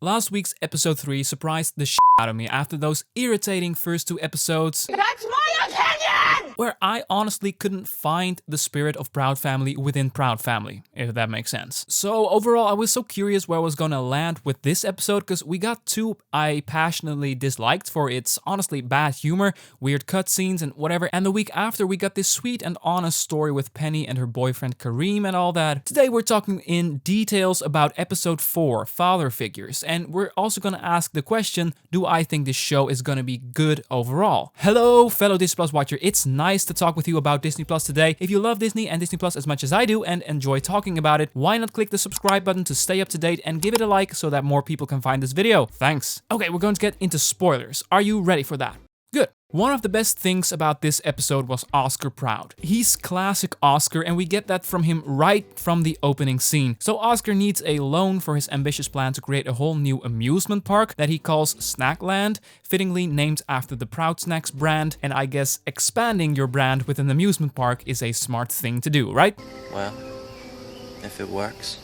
Last week's episode 3 surprised the shit out of me after those irritating first 2 episodes. That's my opinion! Where I honestly couldn't find the spirit of Proud Family within Proud Family, if that makes sense. So overall, I was so curious where I was gonna land with this episode, because we got 2 I passionately disliked for its honestly bad humor, weird cutscenes and whatever, and the week after we got this sweet and honest story with Penny and her boyfriend Kareem and all that. Today we're talking in details about episode 4, Father Figures, and we're also gonna ask the question, do I think this show is gonna be good overall? Hello fellow Disney Plus watcher, it's nice to talk with you about Disney Plus today. If you love Disney and Disney Plus as much as I do and enjoy talking about it, why not click the subscribe button to stay up to date and give it a like so that more people can find this video. Thanks. Okay, we're going to get into spoilers. Are you ready for that? Good. One of the best things about this episode was Oscar Proud. He's classic Oscar, and we get that from him right from the opening scene. So Oscar needs a loan for his ambitious plan to create a whole new amusement park that he calls Snackland, fittingly named after the Proud Snacks brand, and I guess expanding your brand with an amusement park is a smart thing to do, right? Well, if it works.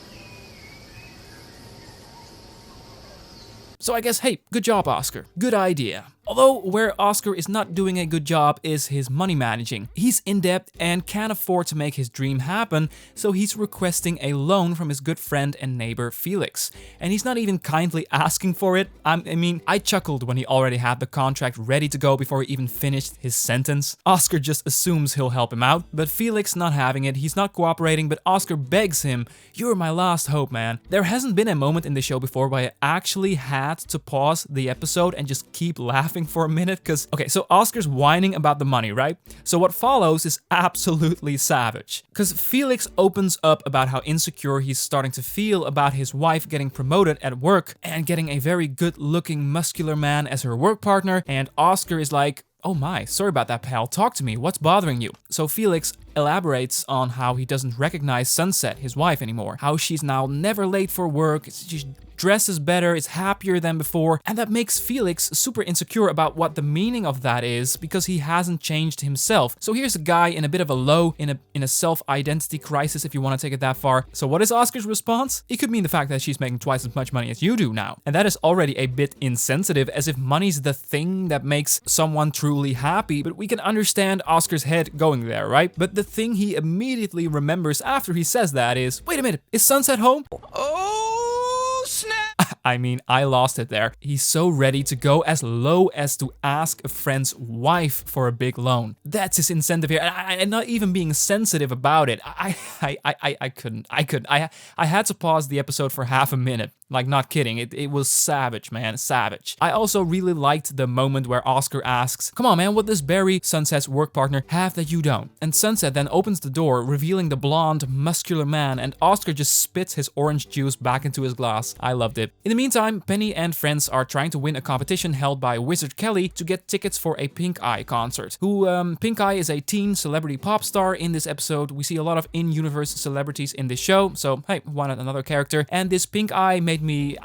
So I guess, hey, good job, Oscar. Good idea. Although where Oscar is not doing a good job is his money managing. He's in debt and can't afford to make his dream happen, so he's requesting a loan from his good friend and neighbor Felix. And he's not even kindly asking for it. I chuckled when he already had the contract ready to go before he even finished his sentence. Oscar just assumes he'll help him out, but Felix not having it, he's not cooperating, but Oscar begs him, "You're my last hope, man." There hasn't been a moment in the show before where I actually had to pause the episode and just keep laughing for a minute, because, okay, so Oscar's whining about the money, right? So what follows is absolutely savage, because Felix opens up about how insecure he's starting to feel about his wife getting promoted at work and getting a very good-looking muscular man as her work partner, and Oscar is like, "Oh my, sorry about that, pal, talk to me, what's bothering you?" So Felix elaborates on how he doesn't recognize Sunset, his wife, anymore, how she's now never late for work, she dresses better, is happier than before, and that makes Felix super insecure about what the meaning of that is, because he hasn't changed himself. So here's a guy in a bit of a low, in a self-identity crisis, if you want to take it that far. So what is Oscar's response? It could mean the fact that she's making twice as much money as you do now, and that is already a bit insensitive, as if money's the thing that makes someone truly happy, but we can understand Oscar's head going there, right? But the thing he immediately remembers after he says that is, wait a minute, is Sunset home? Oh, snap! I lost it there. He's so ready to go as low as to ask a friend's wife for a big loan. That's his incentive here, and not even being sensitive about it. I couldn't. I had to pause the episode for half a minute. Like, not kidding, it was savage, man, savage. I also really liked the moment where Oscar asks, "Come on, man, what does Barry, Sunset's work partner, have that you don't?" And Sunset then opens the door, revealing the blonde, muscular man, and Oscar just spits his orange juice back into his glass. I loved it. In the meantime, Penny and friends are trying to win a competition held by Wizard Kelly to get tickets for a Pink Eye concert. Pink Eye is a teen celebrity pop star in this episode. We see a lot of in-universe celebrities in this show, so hey, why not another character? And this Pink Eye made me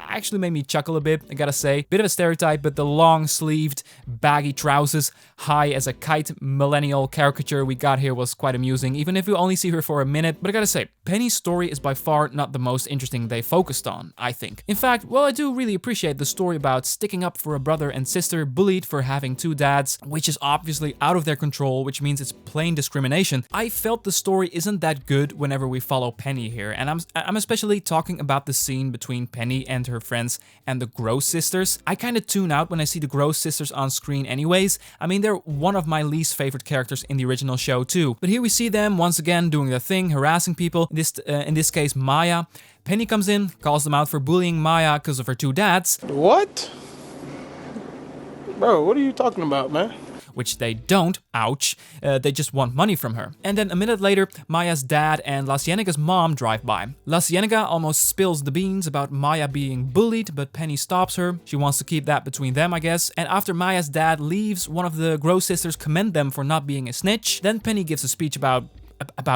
chuckle a bit, I gotta say. Bit of a stereotype, but the long-sleeved, baggy trousers, high as a kite millennial caricature we got here was quite amusing, even if you only see her for a minute. But I gotta say, Penny's story is by far not the most interesting they focused on, I think. In fact, well, I do really appreciate the story about sticking up for a brother and sister bullied for having 2 dads, which is obviously out of their control, which means it's plain discrimination. I felt the story isn't that good whenever we follow Penny here, and I'm especially talking about the scene between Penny and her friends and the Gross sisters. I kind of tune out when I see the Gross sisters on screen anyways. They're one of my least favorite characters in the original show too. But here we see them once again doing their thing, harassing people, in this case Maya. Penny comes in, calls them out for bullying Maya because of her 2 dads. What? Bro, what are you talking about, man? Which they don't, ouch, they just want money from her. And then a minute later, Maya's dad and La Cienaga's mom drive by. La Cienega almost spills the beans about Maya being bullied, but Penny stops her. She wants to keep that between them, I guess. And after Maya's dad leaves, one of the Gross sisters commend them for not being a snitch. Then Penny gives a speech about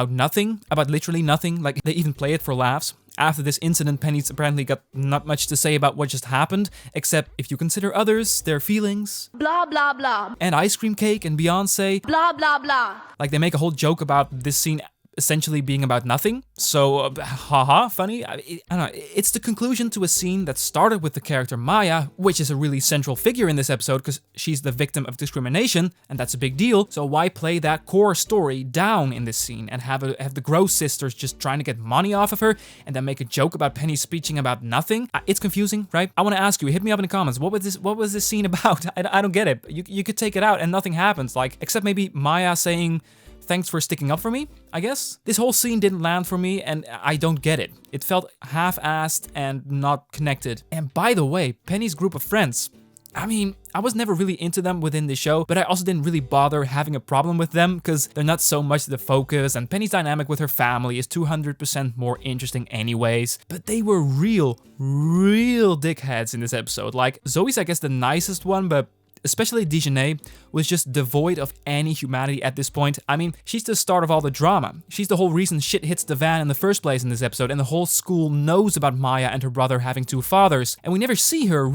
nothing, about literally nothing, like they even play it for laughs. After this incident, Penny's apparently got not much to say about what just happened, except if you consider others, their feelings, Blah, blah, blah. and ice cream cake and Beyonce, Blah, blah, blah. like they make a whole joke about this scene essentially being about nothing. So, haha, funny. I don't know. It's the conclusion to a scene that started with the character Maya, which is a really central figure in this episode because she's the victim of discrimination, and that's a big deal. So why play that core story down in this scene and have the Gross sisters just trying to get money off of her and then make a joke about Penny speeching about nothing? It's confusing, right? I want to ask you, hit me up in the comments. What was this scene about? I don't get it. You could take it out and nothing happens, like, except maybe Maya saying, "Thanks for sticking up for me," I guess. This whole scene didn't land for me, and I don't get it. It felt half-assed and not connected. And by the way, Penny's group of friends, I mean, I was never really into them within the show, but I also didn't really bother having a problem with them because they're not so much the focus, and Penny's dynamic with her family is 200% more interesting anyways. But they were real dickheads in this episode. Like, Zoe's I guess the nicest one, but especially Dejanay was just devoid of any humanity at this point. I mean, she's the start of all the drama. She's the whole reason shit hits the fan in the first place in this episode, and the whole school knows about Maya and her brother having two fathers. And we never see her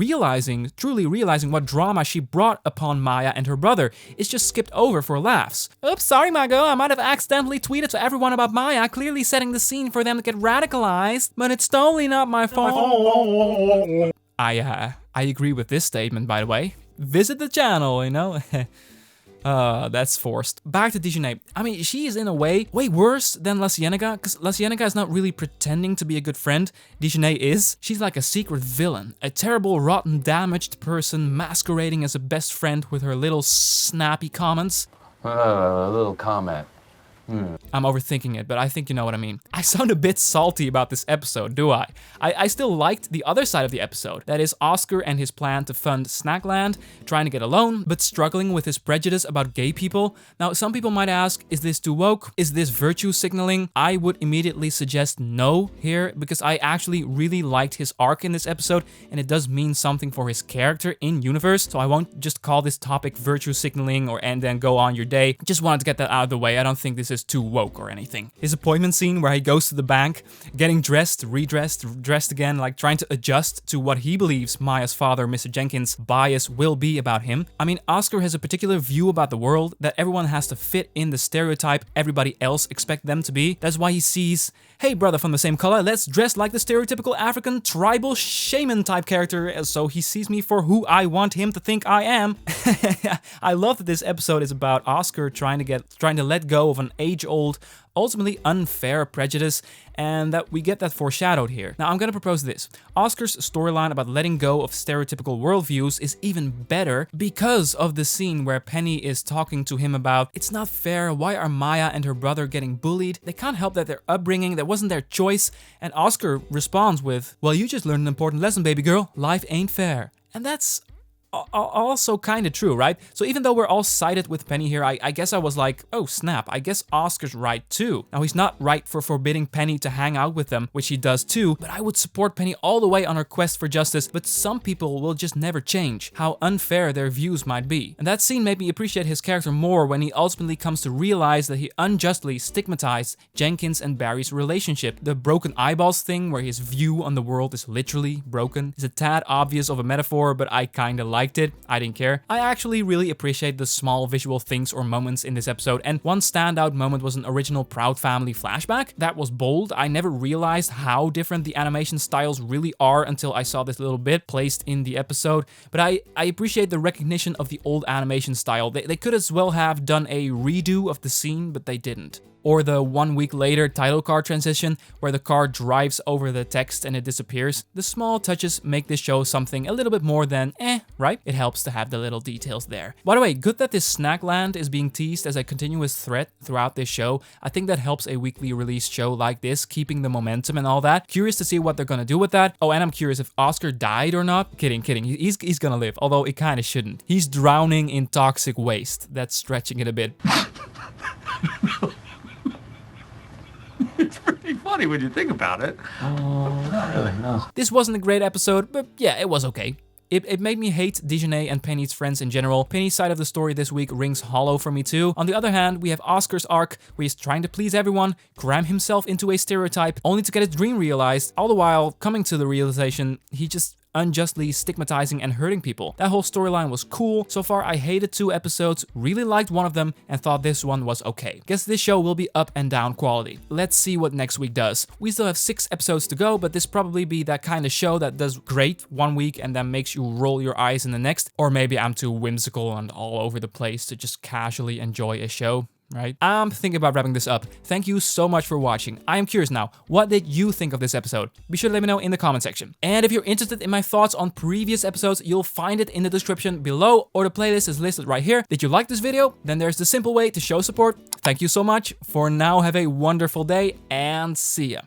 truly realizing what drama she brought upon Maya and her brother. It's just skipped over for laughs. Oops, sorry Margot, I might have accidentally tweeted to everyone about Maya, clearly setting the scene for them to get radicalized, but it's totally not my fault. I agree with this statement, by the way. Visit the channel, you know? That's forced. Back to Dejanay. I mean, she is in a way worse than La Cienega, because La Cienega is not really pretending to be a good friend. Dejanay is. She's like a secret villain, a terrible, rotten, damaged person masquerading as a best friend with her little snappy comments. A little comment. I'm overthinking it, but I think you know what I mean. I sound a bit salty about this episode, do I? I still liked the other side of the episode. That is Oscar and his plan to fund Snackland, trying to get a loan, but struggling with his prejudice about gay people. Now, some people might ask, is this too woke? Is this virtue signaling? I would immediately suggest no here, because I actually really liked his arc in this episode, and it does mean something for his character in universe, so I won't just call this topic virtue signaling and then go on your day. Just wanted to get that out of the way. I don't think this is too woke or anything. His appointment scene where he goes to the bank, getting dressed, redressed, dressed again, like trying to adjust to what he believes Maya's father, Mr. Jenkins' bias will be about him. I mean, Oscar has a particular view about the world that everyone has to fit in the stereotype everybody else expect them to be. That's why he sees, hey brother from the same color, let's dress like the stereotypical African tribal shaman type character, so he sees me for who I want him to think I am. I love that this episode is about Oscar trying to let go of an age-old, ultimately unfair prejudice, and that we get that foreshadowed here. Now, I'm gonna propose this. Oscar's storyline about letting go of stereotypical worldviews is even better because of the scene where Penny is talking to him about, it's not fair, why are Maya and her brother getting bullied? They can't help that their upbringing, that wasn't their choice, and Oscar responds with, well, you just learned an important lesson, baby girl, life ain't fair. And that's also kind of true, right? So even though we're all sided with Penny here, I guess I was like, oh snap, I guess Oscar's right too. Now he's not right for forbidding Penny to hang out with them, which he does too, but I would support Penny all the way on her quest for justice, but some people will just never change how unfair their views might be. And that scene made me appreciate his character more when he ultimately comes to realize that he unjustly stigmatized Jenkins and Barry's relationship. The broken eyeballs thing, where his view on the world is literally broken, is a tad obvious of a metaphor, but I kinda liked it. I didn't care. I actually really appreciate the small visual things or moments in this episode, and one standout moment was an original Proud Family flashback. That was bold. I never realized how different the animation styles really are until I saw this little bit placed in the episode, but I appreciate the recognition of the old animation style. They could as well have done a redo of the scene, but they didn't. Or the 1 week later title card transition where the car drives over the text and it disappears. The small touches make this show something a little bit more than right? It helps to have the little details there. By the way, good that this Snackland is being teased as a continuous threat throughout this show. I think that helps a weekly release show like this, keeping the momentum and all that. Curious to see what they're gonna do with that. Oh, and I'm curious if Oscar died or not. Kidding. He's gonna live, although it kinda shouldn't. He's drowning in toxic waste. That's stretching it a bit. It's pretty funny when you think about it. Not really, no. This wasn't a great episode, but yeah, it was okay. It made me hate Dejanay and Penny's friends in general. Penny's side of the story this week rings hollow for me too. On the other hand, we have Oscar's arc, where he's trying to please everyone, cram himself into a stereotype, only to get his dream realized, all the while coming to the realization he just unjustly stigmatizing and hurting people. That whole storyline was cool. So far, I hated 2 episodes, really liked one of them, and thought this one was okay. Guess this show will be up and down quality. Let's see what next week does. We still have 6 episodes to go, but this probably be that kind of show that does great one week and then makes you roll your eyes in the next. Or maybe I'm too whimsical and all over the place to just casually enjoy a show. Right? I'm thinking about wrapping this up. Thank you so much for watching. I am curious now, what did you think of this episode? Be sure to let me know in the comment section. And if you're interested in my thoughts on previous episodes, you'll find it in the description below, or the playlist is listed right here. Did you like this video? Then there's the simple way to show support. Thank you so much. For now, have a wonderful day and see ya.